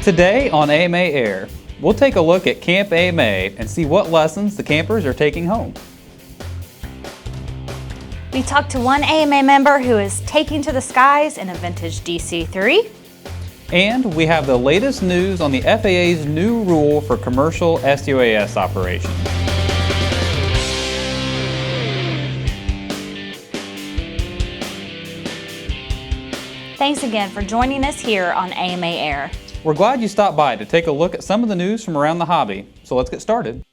Today on AMA Air, we'll take a look at Camp AMA and see what lessons the campers are taking home. We talked to one AMA member who is taking to the skies in a vintage DC3. And we have the latest news on the FAA's new rule for commercial sUAS operations. Thanks again for joining us here on AMA Air. We're glad you stopped by to take a look at some of the news from around the hobby, so let's get started.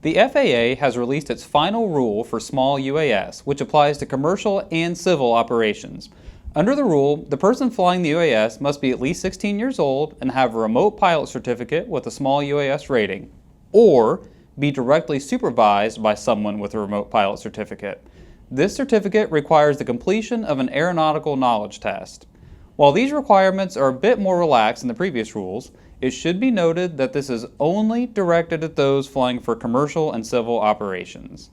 The FAA has released its final rule for small UAS, which applies to commercial and civil operations. Under the rule, the person flying the UAS must be at least 16 years old and have a remote pilot certificate with a small UAS rating, or be directly supervised by someone with a remote pilot certificate. This certificate requires the completion of an aeronautical knowledge test. While these requirements are a bit more relaxed than the previous rules, it should be noted that this is only directed at those flying for commercial and civil operations.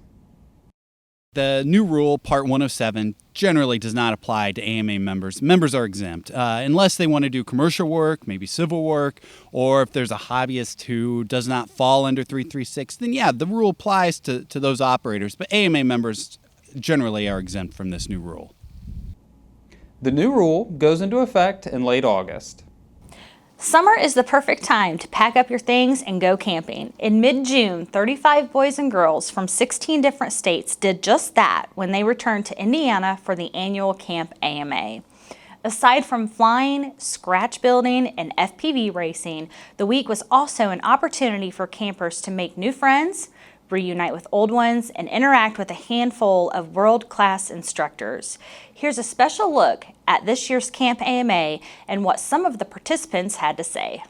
The new rule, Part 107, generally does not apply to AMA members. Members are exempt, unless they want to do commercial work, maybe civil work, or if there's a hobbyist who does not fall under 336, then yeah, the rule applies to those operators, but AMA members generally are exempt from this new rule. The new rule goes into effect in late August. Summer is the perfect time to pack up your things and go camping. In mid-June, 35 boys and girls from 16 different states did just that when they returned to Indiana for the annual Camp AMA. Aside from flying, scratch building, and FPV racing, the week was also an opportunity for campers to make new friends, reunite with old ones, and interact with a handful of world-class instructors. Here's a special look at this year's Camp AMA and what some of the participants had to say.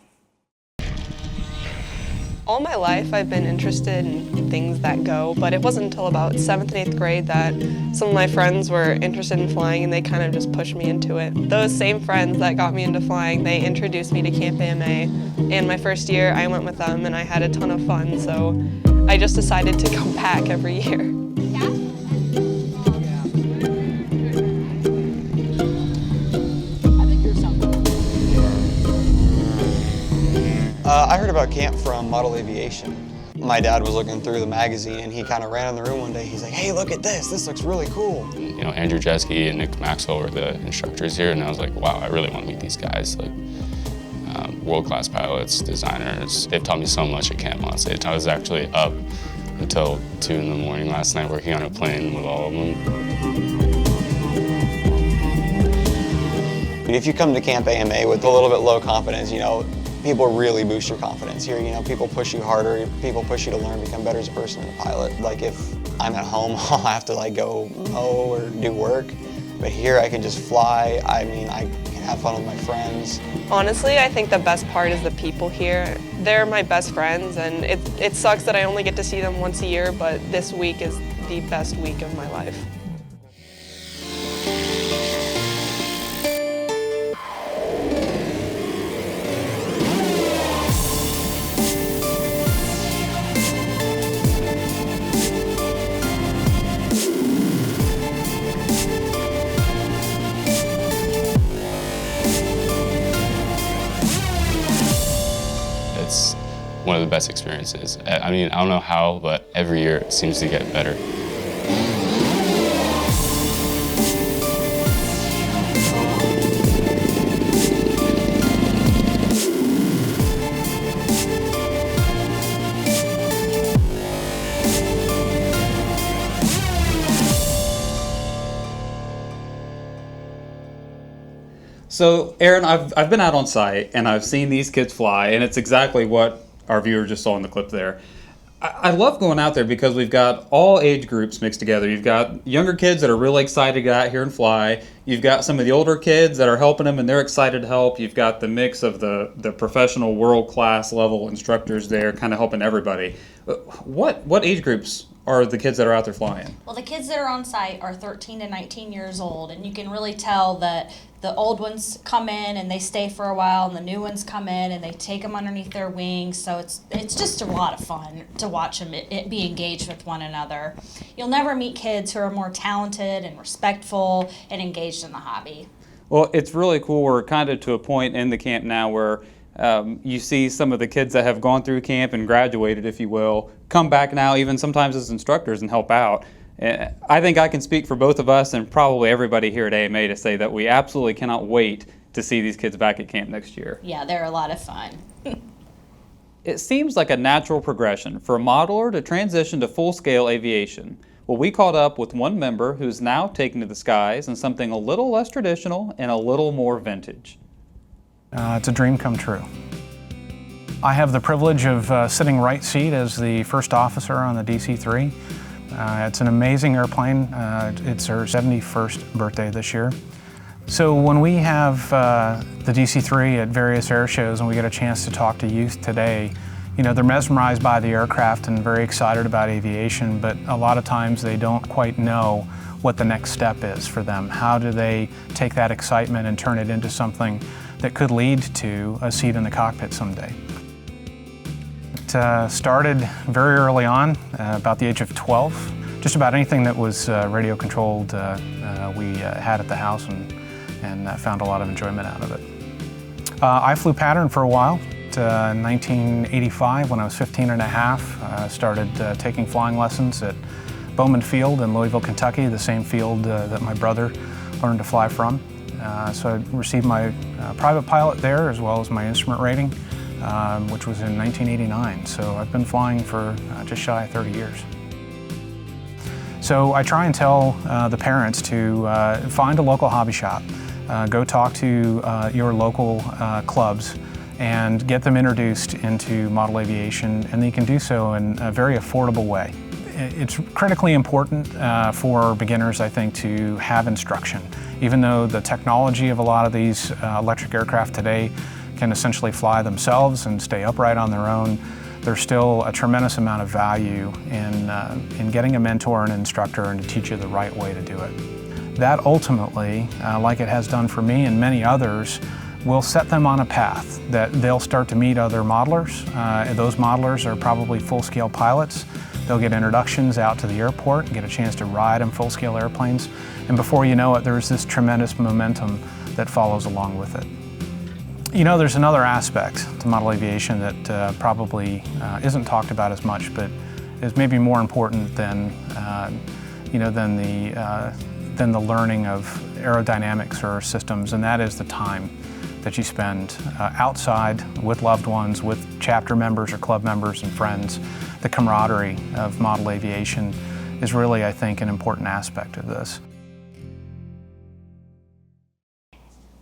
All my life I've been interested in things that go, but it wasn't until about 7th and 8th grade that some of my friends were interested in flying and they kind of just pushed me into it. Those same friends that got me into flying, they introduced me to Camp AMA, and my first year I went with them and I had a ton of fun, so I just decided to go back every year. I heard about camp from Model Aviation. My dad was looking through the magazine and he kind of ran in the room one day. He's like, hey, look at this. This looks really cool. You know, Andrew Jeske and Nick Maxwell were the instructors here, and I was like, wow, I really want to meet these guys. Like, world-class pilots, designers. They've taught me so much at camp, honestly. I was actually up until 2 in the morning last night working on a plane with all of them. If you come to Camp AMA with a little bit low confidence, you know, people really boost your confidence here. You know, people push you harder, people push you to learn, become better as a person and a pilot. Like if I'm at home, I'll have to like go mow or do work. But here I can just fly. I mean, I can have fun with my friends. Honestly, I think the best part is the people here. They're my best friends, and it sucks that I only get to see them once a year, but this week is the best week of my life. It's one of the best experiences. I mean, I don't know how, but every year it seems to get better. So, Erin, I've been out on site and I've seen these kids fly, and it's exactly what our viewer just saw in the clip there. I love going out there because we've got all age groups mixed together. You've got younger kids that are really excited to get out here and fly. You've got some of the older kids that are helping them and they're excited to help. You've got the mix of the professional world-class level instructors there kind of helping everybody. What age groups are the kids that are out there flying? Well, the kids that are on site are 13 to 19 years old, and you can really tell that the old ones come in and they stay for a while, and the new ones come in and they take them underneath their wings. So it's just a lot of fun to watch them be engaged with one another. You'll never meet kids who are more talented and respectful and engaged in the hobby. Well, it's really cool. We're kind of to a point in the camp now where You see some of the kids that have gone through camp and graduated, if you will, come back now, even sometimes as instructors, and help out. I think I can speak for both of us and probably everybody here at AMA to say that we absolutely cannot wait to see these kids back at camp next year. Yeah, they're a lot of fun. It seems like a natural progression for a modeler to transition to full-scale aviation. Well, we caught up with one member who's now taken to the skies in something a little less traditional and a little more vintage. It's a dream come true. I have the privilege of sitting right seat as the first officer on the DC3. It's an amazing airplane. It's her 71st birthday this year. So when we have the DC3 at various air shows and we get a chance to talk to youth today, you know, they're mesmerized by the aircraft and very excited about aviation, but a lot of times they don't quite know what the next step is for them. How do they take that excitement and turn it into something that could lead to a seat in the cockpit someday? It started very early on, about the age of 12. Just about anything that was radio controlled we had at the house and found a lot of enjoyment out of it. I flew pattern for a while. In 1985, when I was 15 and a half, I started taking flying lessons at Bowman Field in Louisville, Kentucky, the same field that my brother learned to fly from. So I received my private pilot there as well as my instrument rating, which was in 1989. So I've been flying for just shy of 30 years. So I try and tell the parents to find a local hobby shop, go talk to your local clubs and get them introduced into model aviation, and they can do so in a very affordable way. It's critically important for beginners, I think, to have instruction. Even though the technology of a lot of these electric aircraft today can essentially fly themselves and stay upright on their own, there's still a tremendous amount of value in getting a mentor and instructor and to teach you the right way to do it. That ultimately, like it has done for me and many others, will set them on a path that they'll start to meet other modelers. Those modelers are probably full-scale pilots. They'll get introductions out to the airport and get a chance to ride in full-scale airplanes. And before you know it, there's this tremendous momentum that follows along with it. You know, there's another aspect to model aviation that probably isn't talked about as much, but is maybe more important than, than the learning of aerodynamics or systems, and that is the time that you spend outside with loved ones, with chapter members or club members and friends. The camaraderie of model aviation is really, I think, an important aspect of this.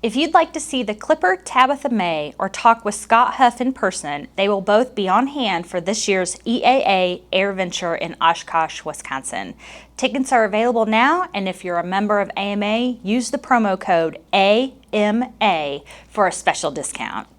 If you'd like to see the Clipper Tabitha May or talk with Scott Huff in person, they will both be on hand for this year's EAA AirVenture in Oshkosh, Wisconsin. Tickets are available now, and if you're a member of AMA, use the promo code AMA for a special discount.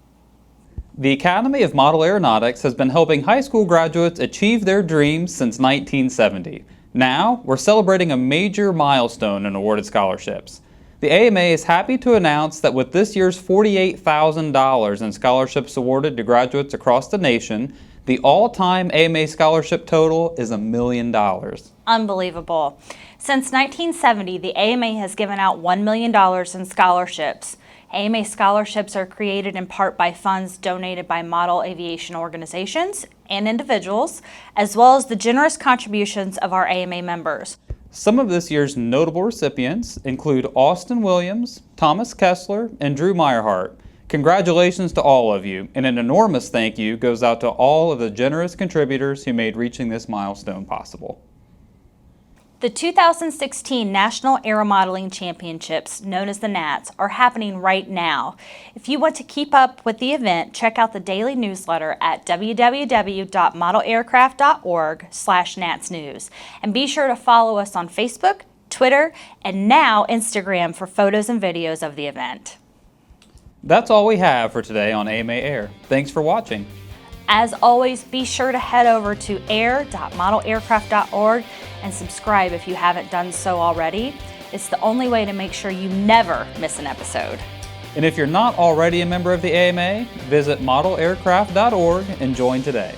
The Academy of Model Aeronautics has been helping high school graduates achieve their dreams since 1970. Now, we're celebrating a major milestone in awarded scholarships. The AMA is happy to announce that with this year's $48,000 in scholarships awarded to graduates across the nation, the all-time AMA scholarship total is $1 million. Unbelievable. Since 1970, the AMA has given out $1 million in scholarships. AMA scholarships are created in part by funds donated by model aviation organizations and individuals, as well as the generous contributions of our AMA members. Some of this year's notable recipients include Austin Williams, Thomas Kessler, and Drew Meyerhart. Congratulations to all of you, and an enormous thank you goes out to all of the generous contributors who made reaching this milestone possible. The 2016 National Aeromodeling Championships, known as the NATS, are happening right now. If you want to keep up with the event, check out the daily newsletter at www.modelaircraft.org/NATSnews. And be sure to follow us on Facebook, Twitter, and now Instagram for photos and videos of the event. That's all we have for today on AMA Air. Thanks for watching. As always, be sure to head over to air.modelaircraft.org and subscribe if you haven't done so already. It's the only way to make sure you never miss an episode. And if you're not already a member of the AMA, visit modelaircraft.org and join today.